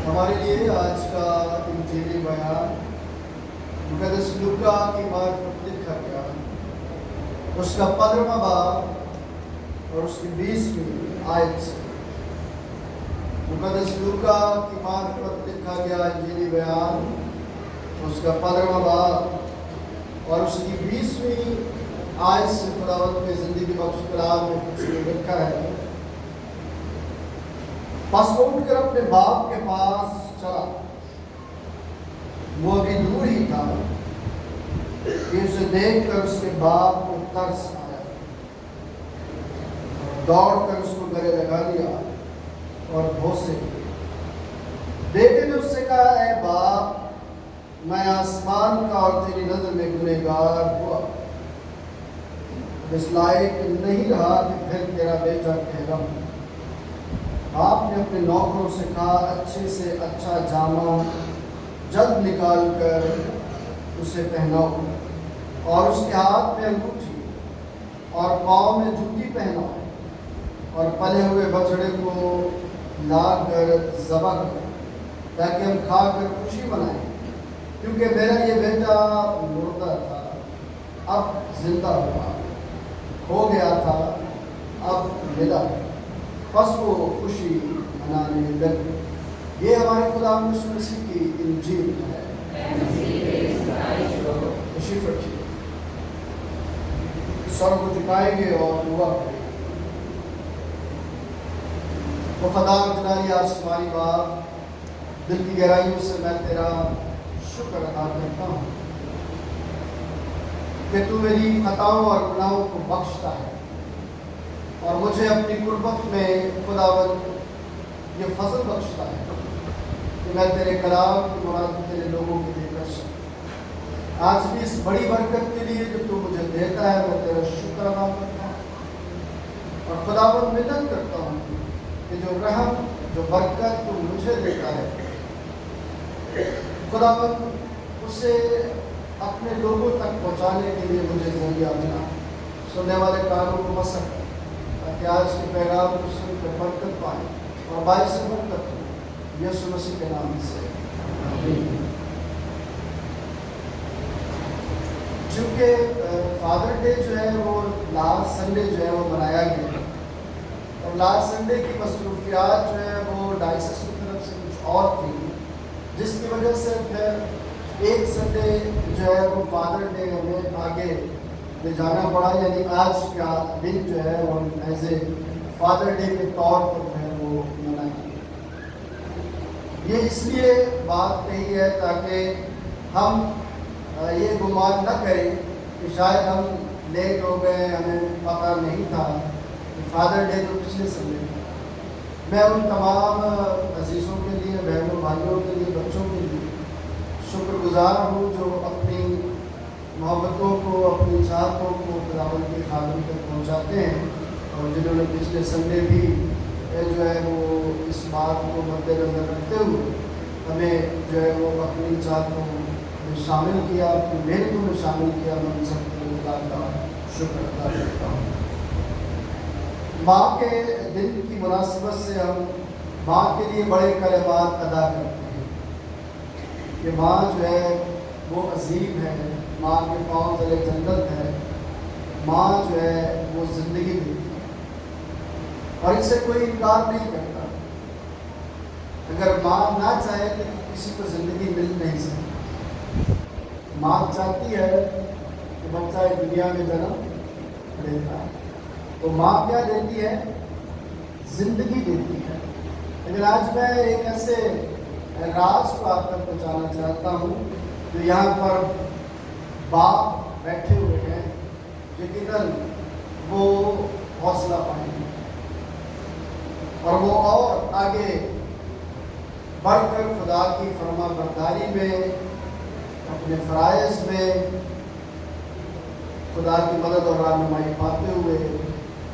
ہمارے لیے آج کا انجیلی بیان مقدس لوکا کی بات لکھا گیا، اس کا 15واں باب اور اس کی 20ویں آیت سے مقدس لوکا کی معرفت لکھا گیا انجیلی بیان اس کا 15واں باب اور اس کی 20ویں آیت سے خداوند کے زندگی بخش کلام میں کچھ لکھا ہے. پس وہ اٹھ کر اپنے باپ کے پاس چلا. وہ ابھی دور ہی تھا کہ اسے دیکھ کر اس کے باپ کو ترس آیا. دوڑ کر اس کو گلے لگا لیا اور بوسے کیے. بیٹے نے اس سے کہا اے باپ میں آسمان کا اور تیری نظر میں گنہگار ہوا اس لائق نہیں رہا کہ پھر تیرا بیٹا کہلاؤں. آپ نے اپنے نوکروں سے کہا اچھے سے اچھا جامہ جلد نکال کر اسے پہناؤ اور اس کے ہاتھ میں انگوٹھی اور پاؤں میں جوتی پہناؤ اور پلے ہوئے بچڑے کو لا کر ذبح کرو تاکہ ہم کھا کر خوشی منائیں. کیونکہ میرا یہ بیٹا مردہ تھا اب زندہ ہوا, کھو گیا تھا اب ملا. بس وہ خوشی منانے لگے. یہ ہمارے خدا یسوع مسیح کی انجیل ہے. تشریف رکھیے. سر کو جھکائیں گے اور دعا کریں گے. وفادار جلالی آسمانی باپ, دل کی گہرائیوں سے میں تیرا شکر ادا کرتا ہوں کہ تو میری خطاؤں اور گناہوں کو بخشتا ہے اور مجھے اپنی قربت میں خداوند یہ فضل بخشتا ہے کہ میں تیرے کلام کی مراد تیرے لوگوں کے لیے کر سکوں. آج بھی اس بڑی برکت کے لیے جو تو مجھے دیتا ہے میں تیرا شکر ادا کرتا ہوں اور خداوند منت کرتا ہوں کہ جو رحم جو برکت تو مجھے دیتا ہے خداوند اسے اپنے لوگوں تک پہنچانے کے لیے مجھے ذریعہ بنا. سننے والے کانوں کو مسح کر تاکہ آج کے پیغام کو سن کر برکت پائیں اور باعث برکت ہو. یسوع مسیح کے نام سے آمین. چونکہ فادر ڈے جو ہے وہ لاسٹ سنڈے جو ہے وہ منایا گیا اور لاسٹ سنڈے کی مصروفیات جو ہے وہ ڈائسس کی طرف سے کچھ اور تھی جس کی وجہ سے پھر ایک سنڈے جو ہے وہ فادر ڈے ہمیں آگے لے جانا پڑا. یعنی آج کا دن جو ہے وہ ایز اے فادر ڈے کے طور پر جو ہے وہ منایا. یہ اس لیے بات کہی ہے تاکہ ہم یہ گمان نہ کریں کہ شاید ہم لیٹ ہو گئے, ہمیں پتہ نہیں تھا کہ فادر ڈے تو پچھلے سنڈے تھا. میں ان تمام عزیزوں کے لیے, بہنوں بھائیوں کے لیے, بچوں کے لیے شکر گزار ہوں جو اپنی محبتوں کو, اپنی چاہتوں کو خداوند کی خاطر تک پہنچاتے ہیں اور جنہوں نے پچھلے سنڈے بھی جو ہے وہ اس بات کو مد نظر رکھتے ہوئے ہمیں جو ہے وہ اپنی چاہتوں میں شامل کیا, اپنی محنتوں میں شامل کیا. میں ان سب کو خدا کا شکر ادا کرتا ہوں. ماں کے دن کی مناسبت سے ہم ماں کے لیے بڑے کلمات ادا کرتے ہیں کہ ماں جو ہے وہ عظیم ہے, ماں کے پاؤں تلے جنت ہے, ماں جو ہے وہ زندگی دیتی ہے اور اس سے کوئی انکار نہیں کرتا. اگر ماں نہ چاہے تو کسی کو زندگی مل نہیں سکتی. ماں چاہتی ہے کہ بچہ دنیا میں جنم لیتا ہے تو ماں کیا دیتی ہے, زندگی دیتی ہے. لیکن آج میں ایک ایسے راز کو آپ تک پہنچانا چاہتا ہوں جو یہاں پر باپ بیٹھے ہوئے ہیں, یقیناً وہ حوصلہ پائیں گے اور وہ اور آگے بڑھ کر خدا کی فرما برداری میں, اپنے فرائض میں خدا کی مدد اور رہنمائی پاتے ہوئے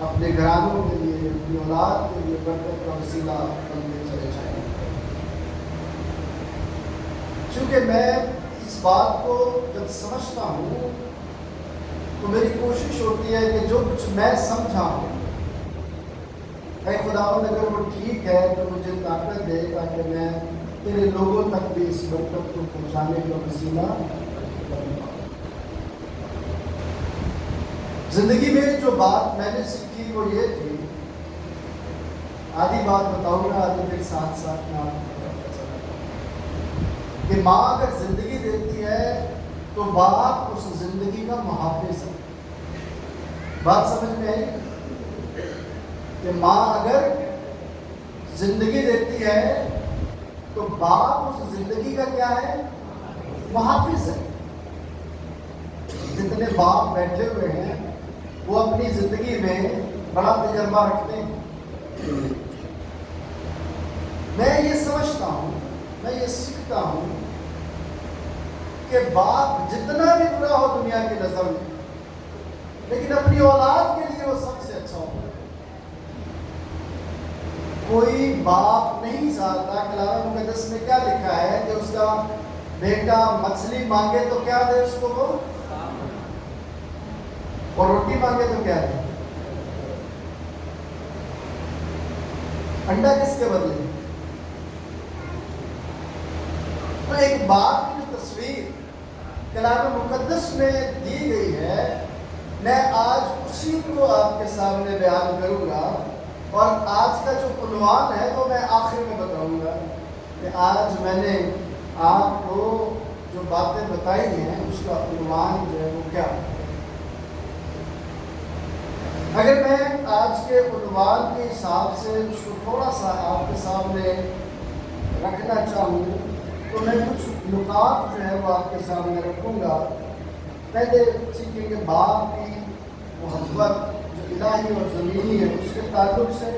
اپنے گھرانوں کے لیے, اپنی اولاد کے لیے برکت کا وسیلہ بنتے چلے جائیں. چونکہ میں اس بات کو جب سمجھتا ہوں تو میری کوشش ہوتی ہے کہ جو کچھ میں سمجھا ہوں اے خداوند اگر وہ ٹھیک ہے تو مجھے طاقت دے تاکہ میں تیرے لوگوں تک بھی اس برکت کو پہنچانے کا وسیلہ بن پاؤں. زندگی میں جو بات میں نے سیکھی وہ یہ تھی، آدھی بات بتاؤں گا، آدھی پھر ساتھ ساتھ میں آپ کو بتاتا چلا کہ ماں اگر زندگی دیتی ہے تو باپ اس زندگی کا محافظ ہے۔ بات سمجھ میں آئی کہ ماں اگر زندگی دیتی ہے تو باپ اس زندگی کا کیا ہے؟ محافظ ہے۔ جتنے باپ بیٹھے ہوئے ہیں وہ اپنی زندگی میں بڑا تجربہ رکھتے ہیں۔ میں یہ سمجھتا ہوں، میں یہ سیکھتا ہوں کہ باپ جتنا بھی برا ہو دنیا کی نظر میں، لیکن اپنی اولاد کے لیے وہ سب سے اچھا ہوتا ہے۔ کوئی باپ نہیں چاہتا، کلام مقدس میں کیا لکھا ہے کہ اس کا بیٹا مچھلی مانگے تو کیا دے اس کو وہ، اور روٹی مانگے تو کیا دے؟ انڈا کس کے بدلے؟ تو ایک باپ کی جو تصویر کلام مقدس میں دی گئی ہے، میں آج اسی کو آپ کے سامنے بیان کروں گا، اور آج کا جو عنوان ہے وہ میں آخر میں بتاؤں گا کہ آج میں نے آپ کو جو باتیں بتائی ہیں اس کا عنوان جو ہے وہ کیا ہے۔ اگر میں آج کے عنوان کے حساب سے اس کو تھوڑا سا آپ کے سامنے رکھنا چاہوں تو میں کچھ نکات جو ہے وہ آپ کے سامنے رکھوں گا۔ پہلے سیکھیں گے باپ کی محبت جو الہی اور زمینی ہے اس کے تعلق سے،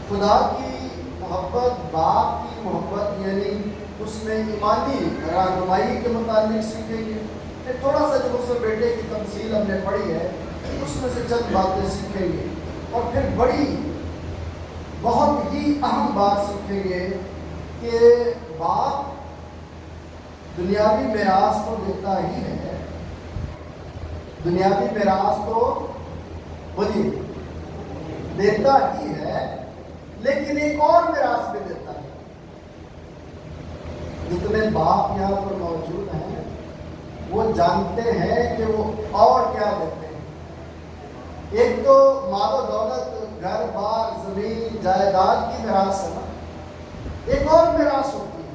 خدا کی محبت، باپ کی محبت یعنی اس میں ایمانی رہنمائی کے متعلق سیکھیں گے۔ پھر تھوڑا سا جو اس بیٹے کی تمثیل ہم نے پڑھی ہے اس میں سے چند باتیں سیکھیں گے، اور پھر بڑی بہت ہی اہم بات سیکھیں گے کہ باپ دنیاوی میراث تو دیتا ہی ہے، دنیاوی میراث تو بولیے دیتا ہی ہے، لیکن ایک اور میراث بھی دیتا ہے۔ جتنے باپ یہاں پر موجود ہیں وہ جانتے ہیں کہ وہ اور کیا دیتے ہیں۔ ایک تو مال و دولت، گھر بار، زمین جائیداد کی میراث ہے نا، ایک اور میراث ہوتی ہے،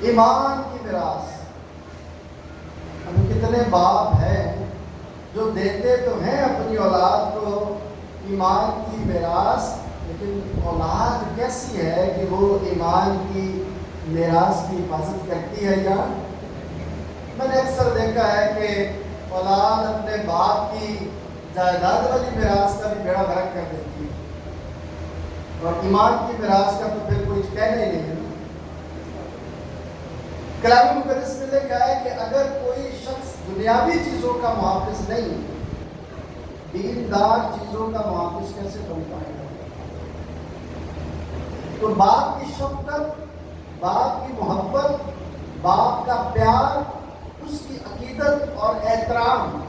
ایمان کی میراث۔ اب کتنے باپ ہیں جو دیتے تو ہیں اپنی اولاد کو ایمان کی میراث، لیکن اولاد کیسی ہے کہ وہ ایمان کی میراث کی حفاظت کرتی ہے؟ یا میں نے اکثر دیکھا ہے کہ اولاد اپنے باپ کی جائیداد والی میراث کا بھی بیڑا غرق کر دیتی ہے، اور ایمان کی میراث کا تو پھر کچھ کہنا ہی نہیں ہے۔ کلام مقدس میں لکھا ہے کہ اگر کوئی شخص دنیاوی چیزوں کا محافظ نہیں، دیندار چیزوں کا محافظ کیسے بن پائے گا؟ تو باپ کی شفقت، باپ کی محبت، باپ کا پیار، اس کی عقیدت اور احترام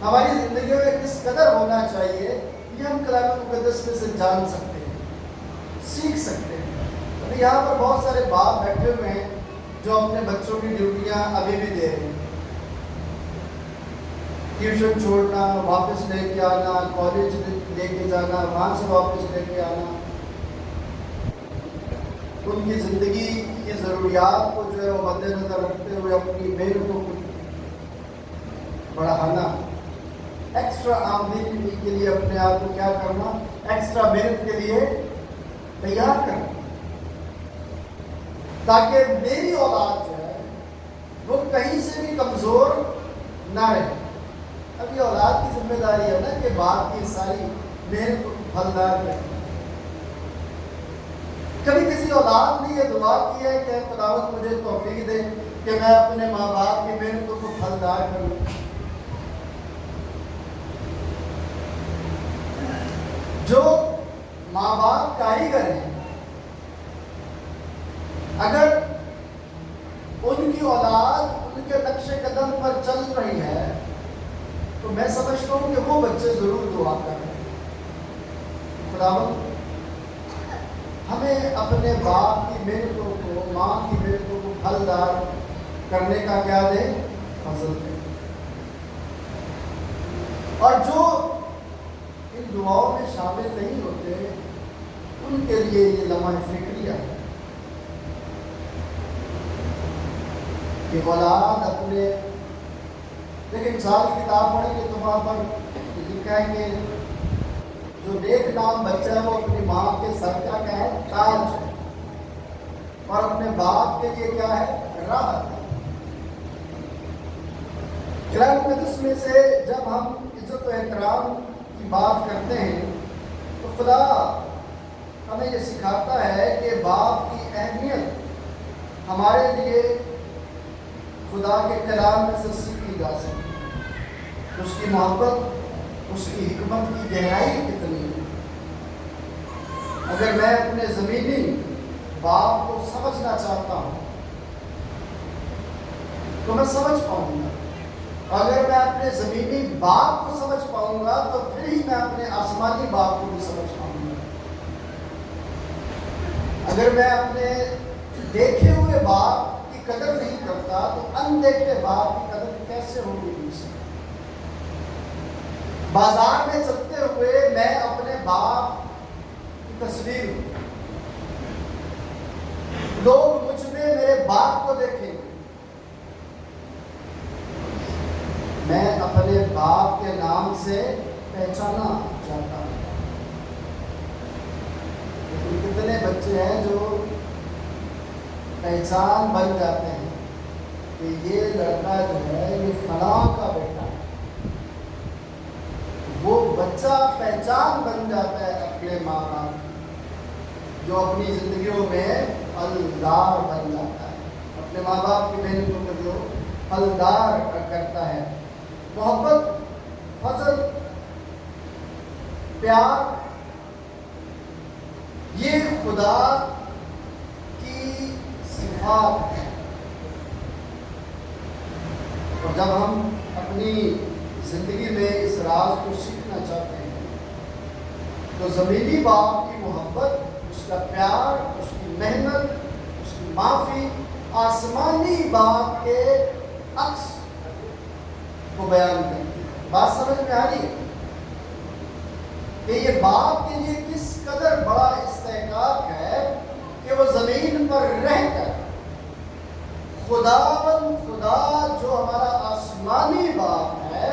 ہماری زندگیوں میں کس قدر ہونا چاہیے، یہ ہم کلام مقدس میں سے جان سکتے ہیں، سیکھ سکتے ہیں۔ ابھی یہاں پر بہت سارے باپ بیٹھے ہوئے ہیں جو اپنے بچوں کی ڈیوٹیاں ابھی بھی دے رہے ہیں، ٹیوشن چھوڑنا، واپس لے کے آنا، کالج لے کے جانا، وہاں سے واپس لے کے آنا، ان کی زندگی کی ضروریات کو جو ہے وہ مد نظر رکھتے ہوئے اپنی محنتوں کو بڑھانا، ایکسٹرا آمدنی کے لیے اپنے آپ کو کیا کرنا، ایکسٹرا محنت کے لیے تیار کرنا، تاکہ میری اولاد جو ہے وہ کہیں سے بھی کمزور نہ رہے۔ اب یہ اولاد کی ذمہ داری ہے نا کہ باپ کی ساری محنت کو پھلدار کرے۔ کبھی کسی اولاد نے یہ دعا کی ہے کہ خداوند مجھے توفیق دے کہ میں اپنے ماں باپ کی محنتوں کو پھلدار کروں؟ جو ماں باپ کاریگر ہیں، اگر ان کی اولاد ان کے نقش قدم پر چل رہی ہے تو میں سمجھتا ہوں کہ وہ بچے ضرور دعا کر رہے ہیں، خداوند ہمیں اپنے باپ کی محنتوں کو، ماں کی محنتوں کو پھلدار کرنے کا کیا دے، فضل دے۔ اور جو ان دعاؤں میں شامل نہیں ہوتے ان کے لیے یہ لمحہ فکریہ ہے کہ اولاد اپنے، لیکن سال کی کتاب پڑھیں گے تو وہاں پر لکھا ہے کہ جو نیک نام بچہ ہے وہ اپنی ماں کے سر کا کیا ہے؟ تاج ہے، اور اپنے باپ کے لیے کیا ہے؟ راحت ہے۔ قرآن مقدس میں سے جب ہم عزت و احترام کی بات کرتے ہیں تو خدا ہمیں یہ سکھاتا ہے کہ باپ کی اہمیت ہمارے لیے خدا کے کلام میں سے سیکھی جا سکتی ہے۔ اس کی محبت، اس کی حکمت کی گہرائی کتنی ہے۔ اگر میں اپنے زمینی باپ کو سمجھنا چاہتا ہوں تو میں سمجھ پاؤں گا، اگر میں اپنے زمینی باپ کو سمجھ پاؤں گا تو پھر ہی میں اپنے آسمانی باپ کو بھی سمجھ پاؤں گا۔ اگر میں اپنے دیکھے ہوئے باپ کی قدر نہیں کرتا تو اندیکھے باپ کی قدر کیسے ہوگی؟ بازار میں چلتے ہوئے میں اپنے باپ کی تصویر ہوں، لوگ مجھ میں میرے باپ کو دیکھیں گے، میں اپنے باپ کے نام سے پہچانا چاہتا ہوں۔ لیکن کتنے بچے ہیں جو پہچان بن جاتے ہیں کہ یہ لڑکا جو ہے یہ فلاں کا بیٹا ہے، وہ بچہ پہچان بن جاتا ہے اپنے ماں باپ، جو اپنی زندگیوں میں پھلدار بن جاتا ہے، اپنے ماں باپ کی محنتوں کو جو پھلدار کرتا ہے۔ محبت، فضل، پیار، یہ خدا کی صفات ہے۔ اور جب ہم اپنی زندگی میں اس راز کو سیکھنا چاہتے ہیں تو زمینی باپ کی محبت، اس کا پیار، اس کی محنت، اس کی معافی آسمانی باپ کے عکس کو بیان کرتی ہے۔ بات سمجھ میں آ رہی ہے کہ یہ باپ کے لیے کس قدر بڑا استحقاق ہے کہ وہ زمین پر رہ کر خدا جو ہمارا آسمانی باپ ہے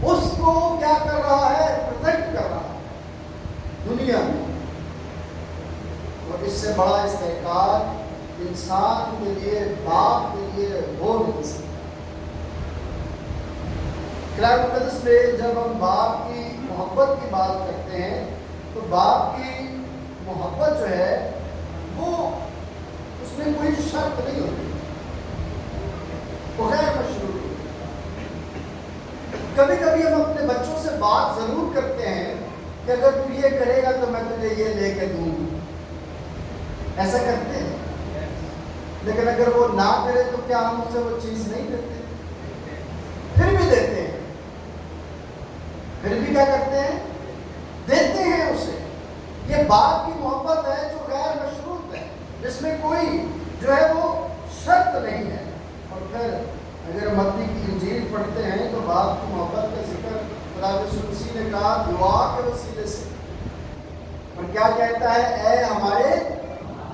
اس کو کیا کر رہا ہے؟ پریزنٹ کر رہا ہے دنیا میں۔ اور اس سے بڑا استحقاق انسان کے لیے، باپ کے لیے ہو نہیں سکتا۔ قرآن مقدس میں جب ہم باپ کی محبت کی بات کرتے ہیں تو باپ کی محبت جو ہے وہ اس میں کوئی شرط نہیں ہوتی، وہ غیر مشروط ہوتی۔ کبھی کبھی ہم اپنے بچوں سے بات ضرور کرتے ہیں کہ اگر تو یہ کرے گا تو میں تجھے یہ لے کے دوں گا، ایسا کرتے ہیں۔ لیکن اگر وہ نہ کرے تو کیا ہم اسے وہ چیز نہیں دیتے؟ پھر بھی دیتے ہیں، پھر بھی کیا کرتے ہیں؟ دیتے ہیں اسے۔ یہ باپ کی محبت ہے جو غیر مشروط ہے، جس میں کوئی جو ہے وہ شرط نہیں ہے۔ اور پھر اگر متی کی انجیل پڑھتے ہیں تو باپ کی محبت کا ذکر خدا یسوع مسیح نے کہا دعا کے وسیلے سے، اور کیا کہتا ہے؟ اے ہمارے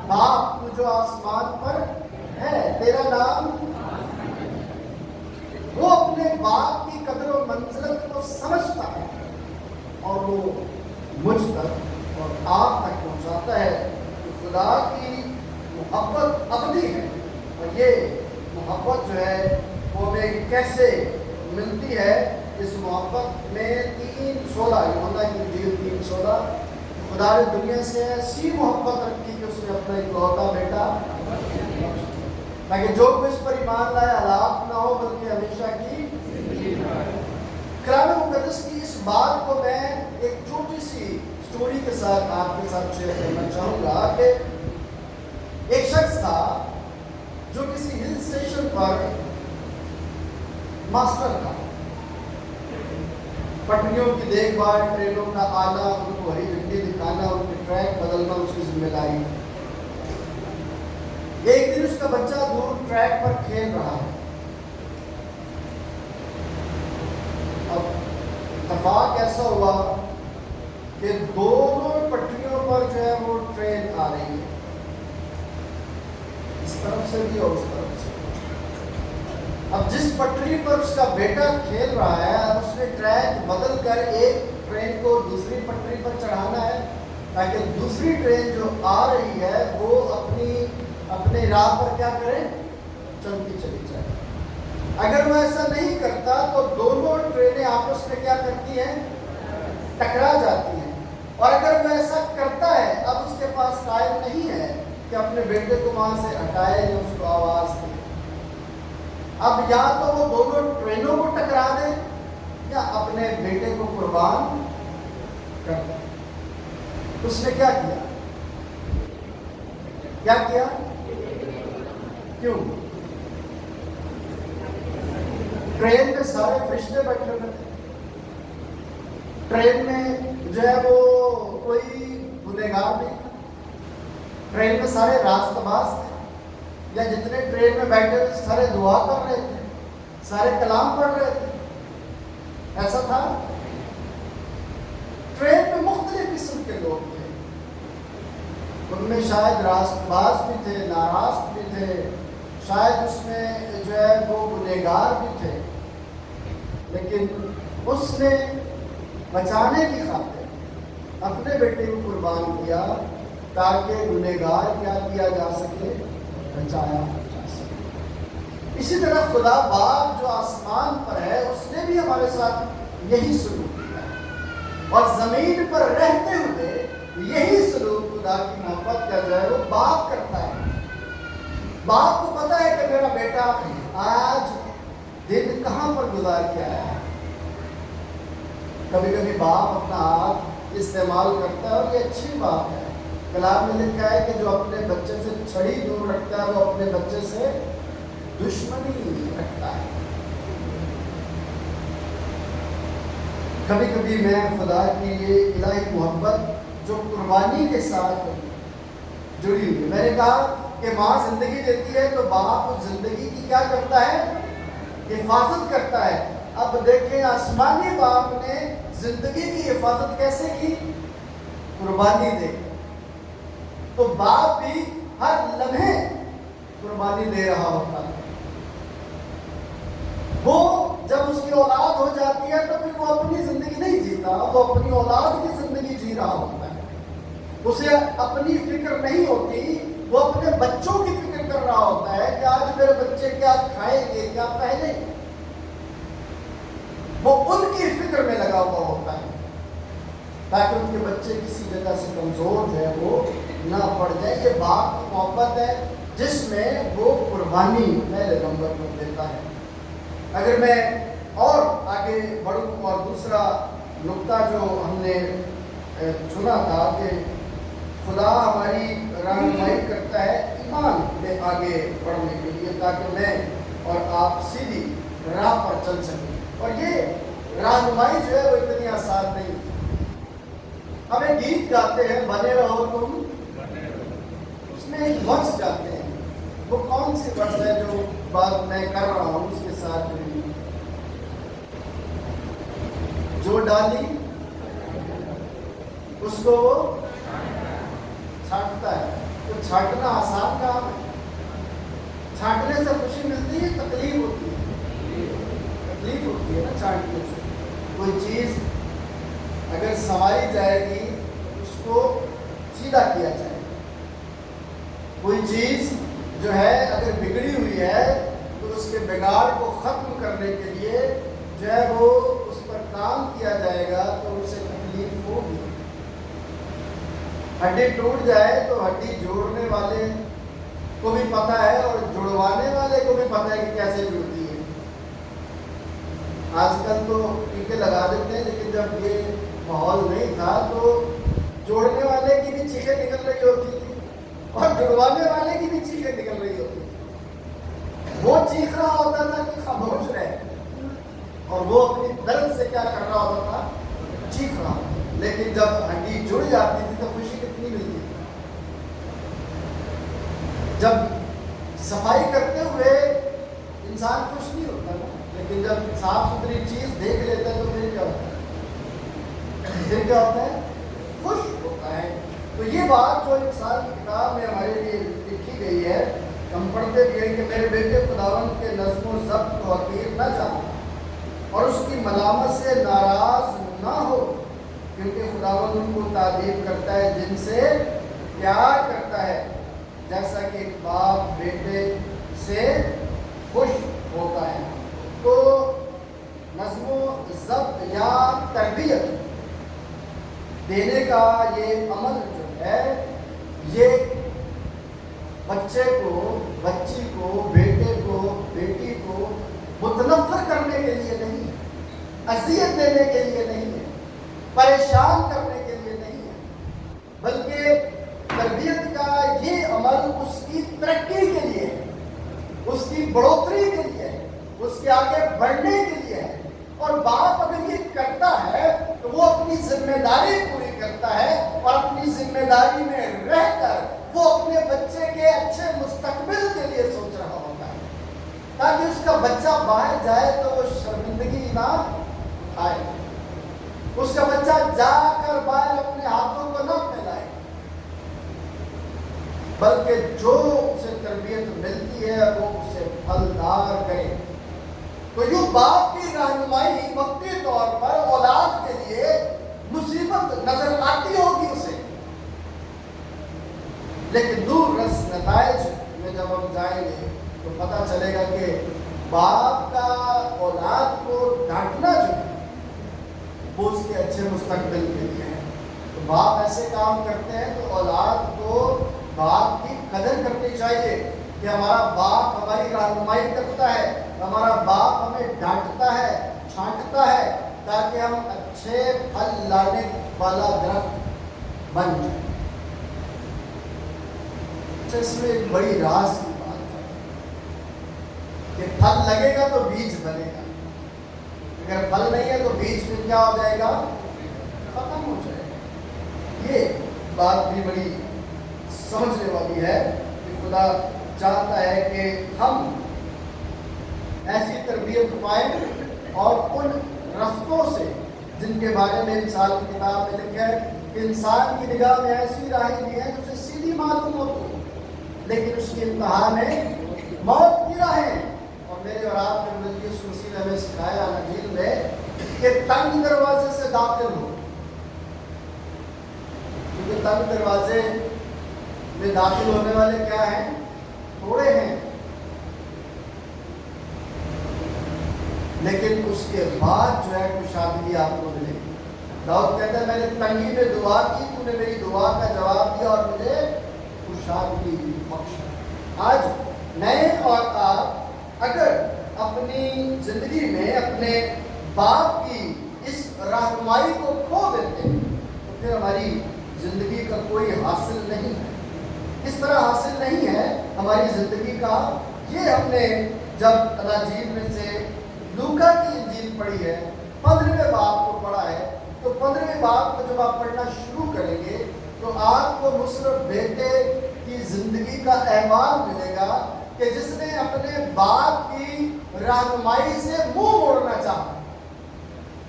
باپ تو جو آسمان پر ہے، تیرا نام۔ وہ اپنے باپ کی قدر و منزلت کو سمجھتا ہے اور وہ مجھ تک اور آپ تک پہنچاتا ہے کہ خدا کی محبت ابدی ہے۔ اور یہ محبت جو ہے وہ ہمیں کیسے ملتی ہے؟ اس محبت میں 3:16 یوحنا کی انجیل 3:16، خدا نے دنیا سے ایسی محبت رکھی کہ اس نے اپنا اکلوتا بیٹا تاکہ جو کوئی اس پر ایمان لائے ہلاک نہ ہو بلکہ ہمیشہ کی۔ کلام مقدس کی اس بات کو میں ایک چھوٹی سی سٹوری کے ساتھ آپ کے ساتھ شیئر کرنا چاہوں گا کہ ایک شخص تھا جو کسی ہل اسٹیشن پر ماسٹر تھا، پٹریوں کی دیکھ بھال، ٹرینوں کا آنا، ان کو ہری جھنڈی دکھانا، ان کے ٹریک بدلنا اس کی ذمہ داری۔ ایک دن اس کا بچہ دور ٹریک پر کھیل رہا ہے، اب اتفاق ایسا ہوا کہ دونوں پٹریوں پر جو ہے وہ ٹرین آ رہی ہے، اس طرف سے بھی اور اس طرف سے۔ اب جس پٹری پر اس کا بیٹا کھیل رہا ہے، اب اس نے ٹریک بدل کر ایک ٹرین کو دوسری پٹری پر چڑھانا ہے تاکہ دوسری ٹرین جو آ رہی ہے وہ اپنے راہ پر کیا کرے، چلتی چلی جائے۔ اگر وہ ایسا نہیں کرتا تو دونوں ٹرینیں آپس میں کیا کرتی ہیں، ٹکرا جاتی ہیں۔ اور اگر وہ ایسا کرتا ہے، اب اس کے پاس ٹائم نہیں ہے کہ اپنے بیٹے کو وہاں سے ہٹائے یا اس کو آواز دے۔ اب یا تو وہ دونوں ٹرینوں کو ٹکرا دے یا اپنے بیٹے کو قربان کر دے۔ اس نے کیا کیا؟ کیا کیا؟ کیوں؟ ٹرین میں سارے فرشتے بیٹھے ہوئے تھے، ٹرین میں جو ہے وہ کوئی گنہگار نہیں تھا، ٹرین میں سارے راست باز تھے، یا جتنے ٹرین میں بیٹھے ہوئے سارے دعا کر رہے تھے، سارے کلام پڑھ رہے تھے، ایسا تھا؟ ٹرین میں مختلف قسم کے لوگ تھے، ان میں شاید راست باز بھی تھے، ناراست بھی تھے، شاید اس میں جو ہے وہ گنہگار بھی تھے، لیکن اس نے بچانے کی خاطر اپنے بیٹے کو قربان کیا تاکہ گنہگار کیا کیا جا سکے، بچایا جا سکے۔ اسی طرح خدا باپ جو آسمان پر ہے اس نے بھی ہمارے ساتھ یہی سلوک کیا، اور زمین پر رہتے ہوئے یہی سلوک خدا کی محبت کا جو ہے وہ باپ کرتا ہے۔ باپ کو پتا ہے کہ میرا بیٹا آج دن کہاں پر گزار کے آیا ہے۔ کبھی کبھی باپ اپنا ہاتھ استعمال کرتا ہے اور یہ اچھی بات ہے۔ کلام میں لکھا ہے کہ جو اپنے بچے سے چھڑی دور رکھتا ہے وہ اپنے بچے سے دشمنی رکھتا ہے۔ کبھی کبھی میں خدا کی یہ الہی محبت جو قربانی کے ساتھ جڑی ہوئی، میں نے کہا کہ ماں زندگی دیتی ہے تو باپ اس زندگی کی کیا کرتا ہے، حفاظت کرتا ہے۔ اب دیکھیں آسمانی باپ نے زندگی کی حفاظت کیسے کی، قربانی دے۔ تو باپ بھی ہر لمحے قربانی دے رہا ہوتا ہے۔ وہ جب اس کی اولاد ہو جاتی ہے تو پھر وہ اپنی زندگی نہیں جیتا، وہ اپنی اولاد کی زندگی جی رہا ہوتا ہے۔ اسے اپنی فکر نہیں ہوتی، وہ اپنے بچوں کی فکر کر رہا ہوتا ہے کہ آج میرے بچے کیا کھائیں گے، کیا پہنیں گے۔ وہ ان کی فکر میں لگا ہوا ہوتا ہے تاکہ ان کے بچے کسی جگہ سے کمزور جو ہے وہ نہ پڑ جائے۔ یہ باپ کی محبت ہے جس میں وہ قربانی پہلے نمبر پر دیتا ہے۔ اگر میں اور آگے بڑھوں اور دوسرا نقطہ جو ہم نے چنا تھا کہ خدا ہماری رہنمائی کرتا ہے ایمان میں آگے بڑھنے کے لیے تاکہ میں اور آپ سیدھی راہ پر چل سکیں، اور یہ رہنمائی جو ہے وہ اتنی آسان نہیں۔ ہم ایک گیت گاتے ہیں، بنے رہو تم، اس میں ایک ورس گاتے ہیں، وہ کون سی ورس ہے جو بات میں کر رہا ہوں اس کے ساتھ جو ڈالی اس کو وہ چھانٹتا ہے۔ تو چھانٹنا آسان کام ہے، چھانٹنے سے خوشی ملتی ہے، تکلیف ہوتی ہے، تکلیف ہوتی ہے نا چھانٹنے سے۔ کوئی چیز اگر سنواری جائے گی اس کو سیدھا کیا جائے، کوئی چیز جو ہے اگر بگڑی ہوئی ہے تو اس کے بگاڑ کو ختم کرنے کے لیے جو ہے وہ اس پر کام کیا جائے گا تو اسے تکلیف ہوگی۔ ہڈی ٹوٹ جائے تو ہڈی جوڑنے والے کو بھی پتہ ہے اور جڑوانے والے کو بھی پتہ ہے کہ کیسے جڑتی ہے۔ آج کل تو ٹیکے لگا دیتے ہیں، لیکن جب یہ ماحول نہیں تھا تو جوڑنے والے کی بھی چیخیں نکل رہی ہوتی تھی اور جڑوانے والے کی بھی چیخیں نکل رہی ہوتی تھی۔ وہ چیخ رہا ہوتا تھا کہ خاموش رہے، اور وہ اپنی درد سے کیا کر رہا ہوتا تھا، چیخ رہا۔ لیکن جب ہڈی جڑ جاتی تھی تو خوشی کتنی ملتی تھی۔ جب صفائی کرتے ہوئے انسان خوش نہیں ہوتا نا، لیکن جب صاف ستھری چیز دیکھ لیتا ہے تو پھر کیا ہوتا ہے، پھر کیا ہوتا ہے؟ خوش ہوتا ہے۔ تو یہ بات جو انسان کی کتاب میں ہمارے لیے لکھی گئی ہے، ہم پڑھتے بھی ہیں کہ میرے بیٹے خداوند کے نظم و ضبط کو حقیر نہ جانا اور اس کی ملامت سے ناراض نہ ہو، کیونکہ خداوند ان کو تعریف کرتا ہے جن سے پیار کرتا ہے، جیسا کہ ایک باپ بیٹے سے خوش ہوتا ہے۔ تو نظم و ضبط یا تربیت دینے کا یہ عمل جو ہے، یہ بچے کو، بچی کو، بیٹے کو، بیٹی کو متنفر کرنے کے لیے نہیں ہے، اذیت دینے کے لیے نہیں ہے، پریشان کرنے کے لیے نہیں ہے، بلکہ تربیت کا یہ عمل اس کی ترقی کے لیے ہے، اس کی بڑھوتری کے لیے ہے، اس کے آگے بڑھنے کے لیے ہے۔ اور باپ اگر یہ کرتا ہے تو وہ اپنی ذمہ داری پوری کرتا ہے، اور اپنی ذمہ داری میں رہ کر وہ اپنے بچے کے اچھے مستقبل کے لیے سوچ رہا ہوتا ہے، تاکہ اس کا بچہ باہر جائے تو وہ شرمندگی نہ اٹھائے، اس کا بچہ جا کر باہر اپنے ہاتھوں کو نہ پھیلائے، بلکہ جو اسے تربیت ملتی ہے وہ اسے پھلدار کرے۔ تو یوں باپ کی رہنمائی وقتی طور پر اولاد کے لیے مصیبت نظر آتی ہوگی اسے، لیکن دور رس نتائج میں جب ہم جائیں گے تو پتہ چلے گا کہ باپ کا اولاد کو ڈانٹنا جو ہے وہ اس کے اچھے مستقبل کے لیے ہے۔ تو باپ ایسے کام کرتے ہیں تو اولاد کو باپ کی قدر کرنی چاہیے کہ ہمارا باپ ہماری رہنمائی کرتا ہے، ہمارا باپ ہمیں ڈانٹتا ہے، چھانٹتا ہے، تاکہ ہم اچھے پھل لانے والا درخت بن جائیں۔ اس میں ایک بڑی راز کی بات ہے کہ پھل لگے گا تو بیج بنے گا، اگر پھل نہیں ہے تو بیج میں کیا ہو جائے گا؟ ختم ہو جائے گا۔ یہ بات بھی بڑی سمجھنے والی ہے کہ خدا چاہتا ہے کہ ہم ایسی تربیت پائیں اور ان رستوں سے جن کے بارے میں انسان کی کتاب میں لکھا ہے کہ انسان کی نگاہ میں ایسی راہیں بھی ہیں جو اسے سیدھی معلوم ہوتی ہیں، لیکن اس کی انتہا میں موت کی راہیں۔ اور میرے اور آپ کے نبی یسوع مسیح نے ہمیں سکھایا انجیل میں کہ تنگ دروازے سے داخل ہو، کیونکہ تنگ دروازے میں داخل ہونے والے کیا ہیں؟ تھوڑے ہیں، لیکن اس کے بعد جو ہے کشادگی آپ کو ملے گی۔ داؤد کہتا ہے میں نے تنگی میں دعا کی، تو نے میری دعا کا جواب دیا اور مجھے کشادگی بخشا۔ آج میں اور آپ اگر اپنی زندگی میں اپنے باپ کی اس رہنمائی کو کھو دیتے ہیں تو پھر ہماری زندگی کا کوئی حاصل نہیں ہے۔ اس طرح حاصل نہیں ہے ہماری زندگی کا۔ یہ ہم نے جب اناجیل میں سے لوکا کی انجیل پڑھی ہے، 15ویں باب کو پڑھا ہے، تو 15ویں باب کو جب آپ پڑھنا شروع کریں گے تو آپ کو مصرف بیٹے کی زندگی کا احوال ملے گا کہ جس نے اپنے باپ کی رہنمائی سے منہ موڑنا چاہا،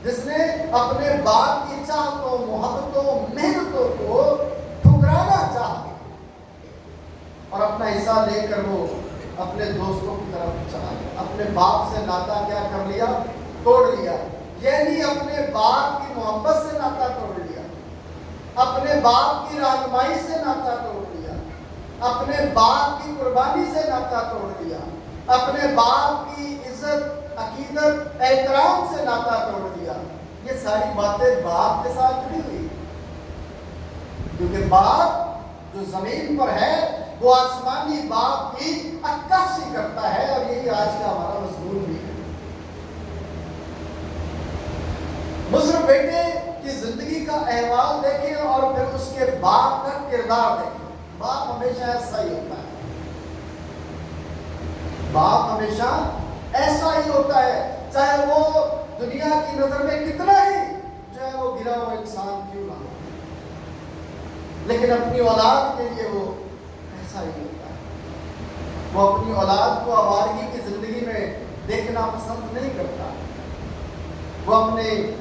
جس نے اپنے باپ کی چاہتوں، محبتوں، محنتوں کو ٹھکرانا چاہا اور اپنا حصہ لے کر وہ اپنے دوستوں کی طرف چلا گیا، اپنے باپ سے ناتا کیا کر لیا؟ توڑ لیا۔ یعنی اپنے باپ کی محبت سے ناتا توڑ لیا، اپنے باپ کی رہنمائی سے ناتا توڑ لیا، اپنے باپ کی قربانی سے ناتا توڑ لیا، اپنے باپ کی عزت، عقیدت، احترام سے ناتا توڑ لیا۔ یہ ساری باتیں باپ کے ساتھ جڑی ہوئی، کیونکہ باپ جو زمین پر ہے وہ آسمانی باپ کی عکاسی کرتا ہے، اور یہی آج کا ہمارا مضمون بھی ہے۔ مصر بیٹے کی زندگی کا احوال دیکھیں اور پھر اس کے باپ کا کردار دیکھیں۔ باپ ہمیشہ ایسا ہی ہوتا ہے، باپ ہمیشہ ایسا ہی ہوتا ہے، چاہے وہ دنیا کی نظر میں کتنا ہی جو ہے وہ گرا ہوا انسان کیوں نہ ہو، لیکن اپنی اولاد کے لیے وہ ایسا ہی ہوتا ہے۔ وہ اپنی اولاد کو آوارگی کی زندگی میں دیکھنا پسند نہیں کرتا، وہ اپنے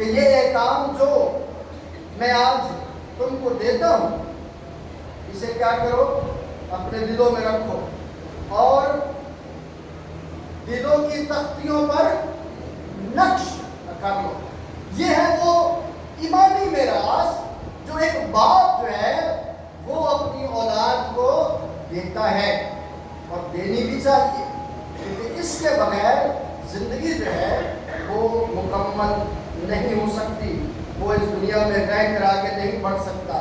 کہ یہ احکام جو میں آج تم کو دیتا ہوں اسے کیا کرو، اپنے دلوں میں رکھو اور دلوں کی تختیوں پر نقش کر لو۔ یہ ہے وہ ایمانی میراث جو ایک باپ جو ہے وہ اپنی اولاد کو دیتا ہے اور دینی بھی چاہیے، کیونکہ اس کے بغیر زندگی جو ہے وہ مکمل نہیں ہو سکتی، وہ اس دنیا میں رہ کر آگے نہیں بڑھ سکتا۔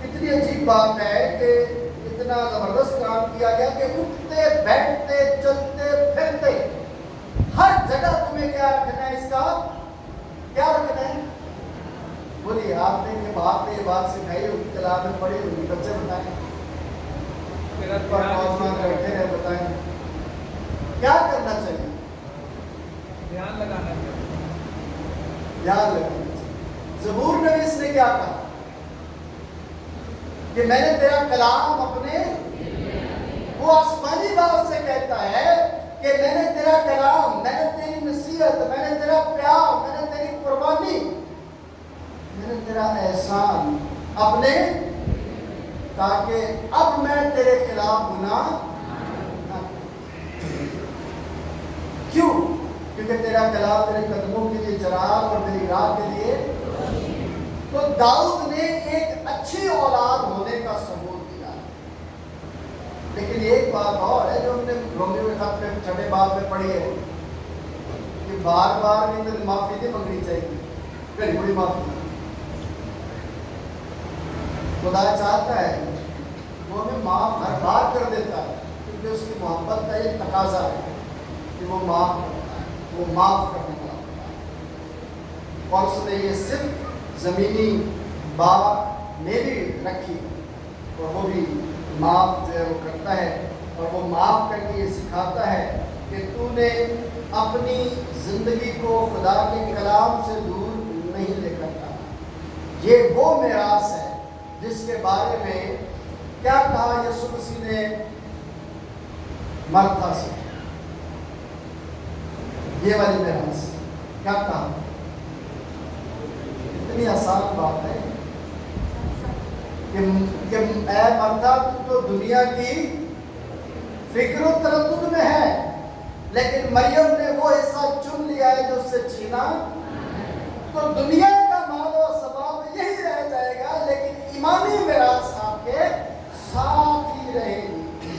اتنی عجیب بات ہے کہ اتنا زبردست کام کیا گیا کہ اٹھتے بیٹھتے چلتے پھرتے ہر جگہ تمہیں کیا رکھنا ہے، اس کا کیا رکھنا ہے؟ بولیے، آپ نے کہ باپ نے یہ بات سکھائی ہوگی، کلام میں پڑھی ہوگی، بچے بتائیں، نوجوان بیٹھے ہیں، بتائیں کیا کرنا چاہیے؟ دھیان لگانا چاہیے، دھیان لگانا چاہیے۔ زبور نویس نے کیا کہا کہ میں نے تیرا کلام اپنے، وہ آسمانی باپ سے کہتا ہے کہ میں نے تیرا کلام، میں نے تیری نصیحت، میں نے تیرا پیار، میں نے تیری قربانی، میں نے تیرا احسان اپنے، تاکہ اب میں تیرے خلاف گناہ نہ کروں۔ کیوں؟ کیونکہ تیرا کلام میرے قدموں کے لیے چراغ اور میری راہ کے لیے۔ تو داؤد نے ایک اچھی اولاد ہونے کا ثبوت دیا، لیکن ایک بات اور ہے جو ہم نے رومیو کے خط میں 6 باب میں پڑھی ہے کہ بار بار بھی تو معافی نہیں مانگنی چاہیے، بڑی بڑی معافی خدا چاہتا ہے، وہ ہمیں معاف ہر بار کر دیتا ہے، کیونکہ اس کی محبت کا ایک تقاضا ہے کہ وہ معاف کرتا ہے، وہ معاف کرنے والا ہوتا ہے۔ اور اس نے یہ صرف زمینی باپ میں بھی رکھی، اور وہ بھی معاف جو ہے وہ کرتا ہے، اور وہ معاف کر کے یہ سکھاتا ہے کہ تو نے اپنی زندگی کو خدا کے کلام سے دور نہیں لے کر جانا۔ یہ وہ میراث ہے جس کے بارے میں کیا کہا یسوع مسیح نے مرتھا سے، یہ والی میراث کیا کہا؟ اتنی آسان بات ہے کہ اے مرتھا تو دنیا کی فکر و تردد میں ہے، لیکن مریم نے وہ حصہ چن لیا ہے جو اس سے چھینا۔ تو دنیا کا مال و ثواب یہی رہ جائے گا، لیکن ایمانی میراث آپ کے ساتھ ہی رہے گی۔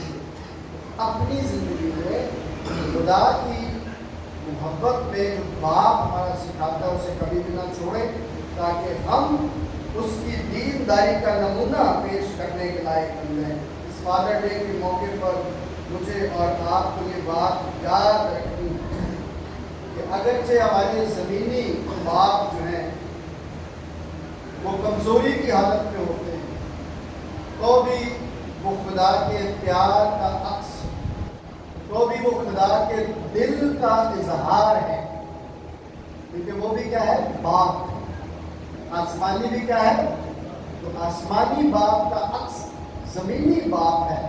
اپنی زندگی میں خدا کی محبت میں جو باپ ہمارا سکھاتا ہے اسے کبھی بھی نہ چھوڑیں، تاکہ ہم اس کی دینداری کا نمونہ پیش کرنے کے لائق بن جائیں۔ اس فادر ڈے کے موقع پر مجھے اور آپ کو یہ بات یاد رکھنی ہے کہ اگرچہ ہمارے زمینی باپ جو ہیں وہ کمزوری کی حالت میں ہوتے ہیں، تو بھی وہ خدا کے پیار کا عکس، تو بھی وہ خدا کے دل کا اظہار ہے، کیونکہ وہ بھی کیا ہے؟ باپ۔ آسمانی بھی کیا ہے؟ تو آسمانی باپ کا عکس زمینی باپ ہے۔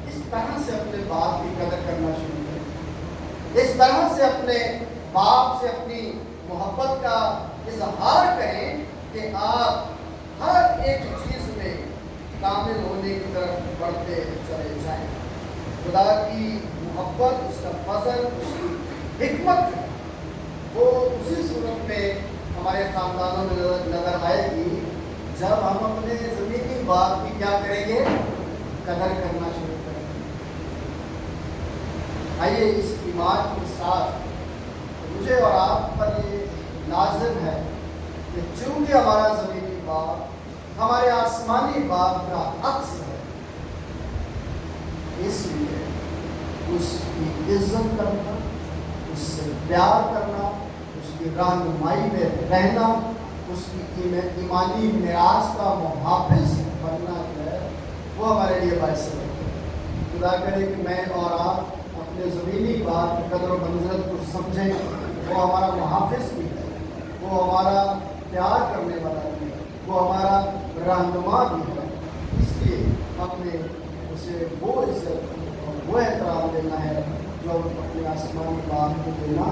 اس طرح سے اپنے باپ کی قدر کرنا شروع کریں، اس طرح سے اپنے باپ سے اپنی محبت کا اظہار کریں کہ آپ ہر ایک چیز میں کامل ہونے کی طرف بڑھتے چلے جائیں۔ خدا کی محبت، اس کا فضل، اس کی حکمت ہے وہ اسی صورت میں ہمارے خاندانوں میں نظر آئے گی جب ہم اپنے زمینی باپ کی کیا کریں گے؟ قدر کرنا شروع کریں گے۔ آئیے اس ایمان کے ساتھ مجھے اور آپ پر یہ لازم ہے کہ چونکہ ہمارا زمینی باپ ہمارے آسمانی باپ کا عکس ہے، اس لیے اس کی عزت کرنا، اس سے پیار کرنا، اس کی رہنمائی میں رہنا، اس کی ایمانی میراث کا محافظ بننا جو ہے وہ ہمارے لیے باعث ہے۔ خدا کرے کہ میں اور آپ اپنے زمینی باپ کی قدر و منزلت کو سمجھیں، وہ ہمارا محافظ بھی ہے، وہ ہمارا پیار کرنے والا بھی ہے، وہ ہمارا رہنما بھی ہے۔ اس لیے ہم نے اسے وہ عزت اور وہ احترام دینا ہے جو ہم اپنے آسمانی باپ کو دینا